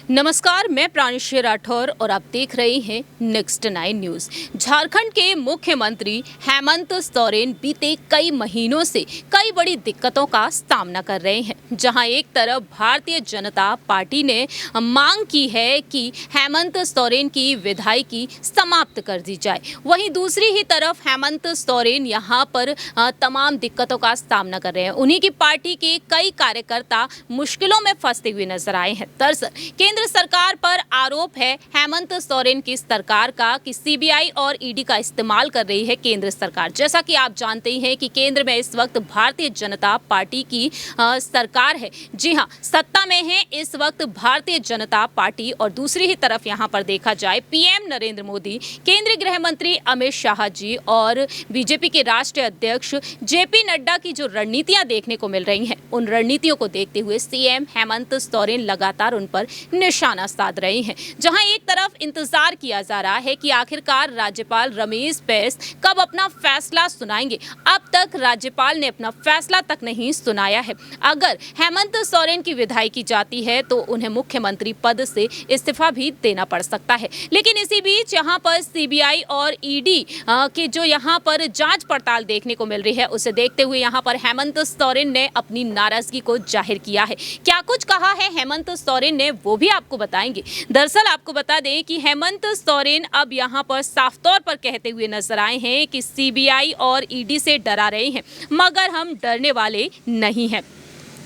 नमस्कार, मैं प्राणेश्वर राठौर और आप देख रहे हैं नेक्स्ट 9 न्यूज। झारखंड के मुख्यमंत्री हेमंत सोरेन बीते कई महीनों से कई बड़ी दिक्कतों का सामना कर रहे हैं। जहां एक तरफ भारतीय जनता पार्टी ने मांग की है कि हेमंत सोरेन की विधायकी समाप्त कर दी जाए, वहीं दूसरी ही तरफ हेमंत सोरेन यहां पर तमाम दिक्कतों का सामना कर रहे हैं। उन्हीं की पार्टी के कई कार्यकर्ता मुश्किलों में फंसते हुए नजर आए हैं। दरअसल केंद्र सरकार पर आरोप है हेमंत सोरेन की सरकार का कि सीबीआई और ईडी का इस्तेमाल कर रही है केंद्र सरकार। जैसा कि आप जानते ही हैं कि केंद्र में इस वक्त भारतीय जनता पार्टी की सरकार है। जी हां, सत्ता में है इस वक्त भारतीय जनता पार्टी और दूसरी ही तरफ यहां पर देखा जाए पीएम नरेंद्र मोदी, केंद्रीय गृह मंत्री अमित शाह जी और बीजेपी के राष्ट्रीय अध्यक्ष जेपी नड्डा की जो रणनीतियां देखने को मिल रही हैं, उन रणनीतियों को देखते हुए सीएम हेमंत सोरेन लगातार उन पर निशाना साध रहे हैं। जहां एक तरफ इंतजार किया जा रहा है कि आखिरकार राज्यपाल रमेश बैस कब अपना फैसला सुनाएंगे। अब तक राज्यपाल ने अपना फैसला तक नहीं सुनाया है। अगर हेमंत सोरेन की विधायकी जाती है तो उन्हें मुख्यमंत्री पद से इस्तीफा भी देना पड़ सकता है। लेकिन इसी बीच यहां पर सीबीआई और ईडी की जो यहां पर जांच पड़ताल देखने को मिल रही है, उसे देखते हुए यहां पर हेमंत सोरेन ने अपनी नाराजगी को जाहिर किया है। क्या कुछ कहा है हेमंत सोरेन ने, वो भी आपको बताएंगे। दरअसल आपको बता दें कि हेमंत सोरेन अब यहां पर साफ तौर पर कहते हुए नजर आए हैं कि सीबीआई और ईडी से डरा रहे हैं, मगर हम डरने वाले नहीं हैं।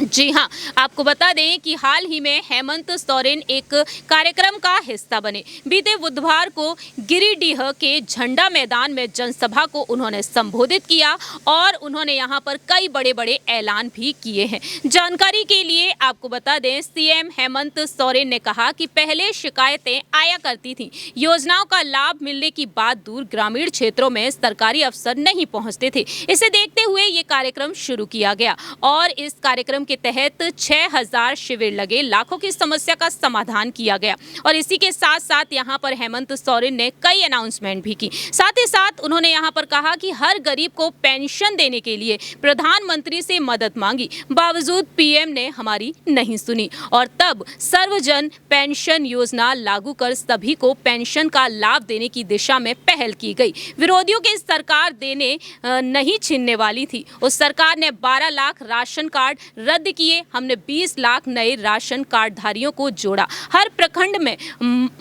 जी हां, आपको बता दें कि हाल ही में हेमंत सोरेन एक कार्यक्रम का हिस्सा बने। बीते बुधवार को गिरिडीह के झंडा मैदान में जनसभा को उन्होंने संबोधित किया और उन्होंने यहां पर कई बड़े-बड़े ऐलान भी किए हैं। जानकारी के लिए आपको बता दें, सीएम हेमंत सोरेन ने कहा कि पहले शिकायतें आया करती थीं, योजनाओं का लाभ मिलने की बात दूर, ग्रामीण क्षेत्रों में सरकारी अफसर नहीं पहुंचते थे। इसे देखते हुए ये कार्यक्रम शुरू किया गया और इस कार्यक्रम के तहत 6000 शिविर लगे, लाखों की समस्या का समाधान किया गया। और इसी के साथ साथ यहां पर हेमंत सोरेन ने कई अनाउंसमेंट भी की। साथ ही साथ उन्होंने यहां पर कहा कि हर गरीब को पेंशन देने के लिए प्रधानमंत्री से मदद मांगी, बावजूद पीएम ने हमारी नहीं सुनी और तब सर्वजन पेंशन योजना लागू कर सभी को पेंशन का लाभ देने की दिशा में पहल की गई। विरोधियों की सरकार देने नहीं छीनने वाली थी। उस सरकार ने 12 लाख राशन कार्ड रद्द किए, हमने 20 लाख नए राशन कार्ड धारियों को जोड़ा। हर प्रखंड में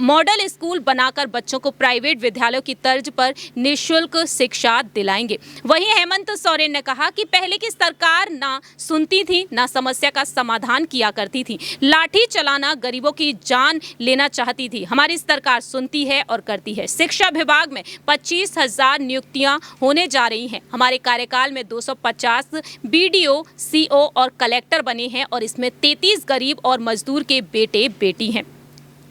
मॉडल स्कूल बनाकर बच्चों को प्राइवेट विद्यालयों की तर्ज पर निःशुल्क शिक्षा दिलाएंगे। वहीं हेमंत सोरेन ने कहा कि पहले की सरकार ना सुनती थी, ना समस्या का समाधान किया करती थी, लाठी चलाना, गरीबों की जान लेना चाहती थी। हमारी सरकार सुनती है और करती है। शिक्षा विभाग में 25,000 नियुक्तियां होने जा रही हैं। हमारे कार्यकाल में 250 बीडीओ, सीओ और कलेक्टर बने हैं और इसमें 33 गरीब और मजदूर के बेटे बेटी हैं।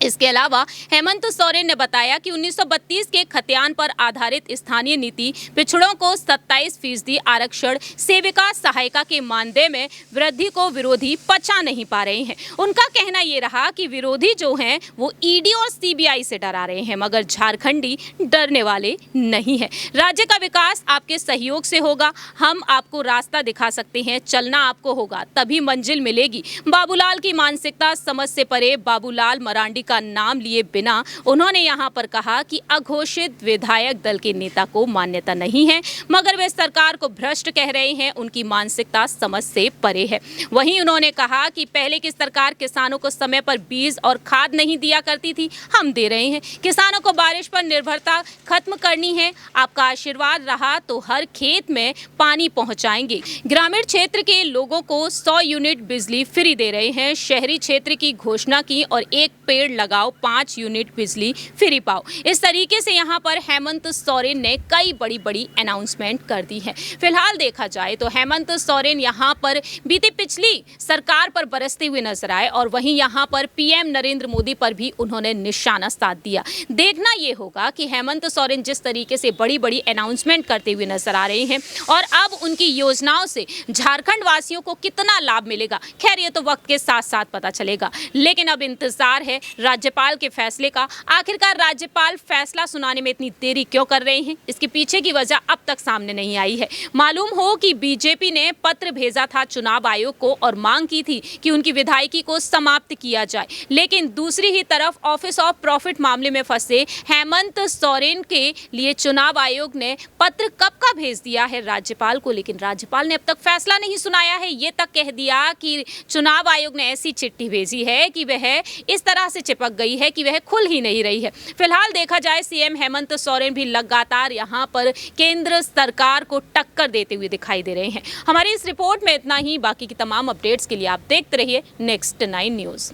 इसके अलावा हेमंत सोरेन ने बताया कि 1932 के खतियान पर आधारित स्थानीय नीति पिछड़ों को 27% आरक्षण, सेविका सहायिका के मानदेय में वृद्धि को विरोधी पचा नहीं पा रहे हैं। उनका कहना ये रहा कि विरोधी जो हैं वो ईडी और सीबीआई से डरा रहे हैं, मगर झारखंडी डरने वाले नहीं है। राज्य का विकास आपके सहयोग से होगा, हम आपको रास्ता दिखा सकते हैं, चलना आपको होगा, तभी मंजिल मिलेगी। बाबूलाल की मानसिकता समझ से परे, बाबूलाल मरांडी का नाम लिए बिना उन्होंने यहां पर कहा कि अघोषित विधायक दल के नेता को मान्यता नहीं है, मगर वे सरकार को भ्रष्ट कह रहे हैं, उनकी मानसिकता समझ से परे है। वहीं उन्होंने कहा कि पहले की सरकार किसानों को समय पर बीज और खाद नहीं दिया करती थी, हम दे रहे हैं। किसानों को बारिश पर निर्भरता खत्म करनी है, आपका आशीर्वाद रहा तो हर खेत में पानी पहुंचाएंगे। ग्रामीण क्षेत्र के लोगों को 100 यूनिट बिजली फ्री दे रहे हैं, शहरी क्षेत्र की घोषणा की और एक पेड़ लगाओ 5 यूनिट बिजली फ्री पाओ। इस तरीके से यहां पर हेमंत सोरेन ने कई बड़ी अनाउंसमेंट कर दी है। फिलहाल देखा जाए तो हेमंत सोरेन यहां पर बीते पिछली सरकार पर बरसते हुए नजर आए और वहीं यहां पर पीएम नरेंद्र मोदी पर भी उन्होंने निशाना साध दिया। देखना यह होगा कि हेमंत सोरेन जिस तरीके से बड़ी अनाउंसमेंट करते हुए नजर आ रहे हैं और अब उनकी योजनाओं से झारखंड वासियों को कितना लाभ मिलेगा, खैर ये तो वक्त के साथ साथ पता चलेगा। लेकिन अब इंतजार है राज्यपाल के फैसले का। आखिरकार राज्यपाल फैसला सुनाने में इतनी देरी क्यों कर रहे हैं, इसके पीछे की वजह अब तक सामने नहीं आई है। मालूम हो कि बीजेपी ने पत्र भेजा था चुनाव आयोग को और मांग की थी कि उनकी विधायकी को समाप्त किया जाए, लेकिन दूसरी ही तरफ ऑफिस ऑफ प्रॉफिट मामले में फंसे हेमंत सोरेन के लिए चुनाव आयोग ने पत्र कब का भेज दिया है राज्यपाल को, लेकिन राज्यपाल ने अब तक फैसला नहीं सुनाया है। ये तक कह दिया कि चुनाव आयोग ने ऐसी चिट्ठी भेजी है कि वह इस तरह से चिपक गई है कि वह खुल ही नहीं रही है। फिलहाल देखा जाए सीएम हेमंत सोरेन भी लगातार यहां पर केंद्र सरकार को टक्कर देते हुए दिखाई दे रहे हैं। हमारी इस रिपोर्ट में इतना ही। बाकी की तमाम अपडेट्स के लिए आप देखते रहिए नेक्स्ट 9 न्यूज़।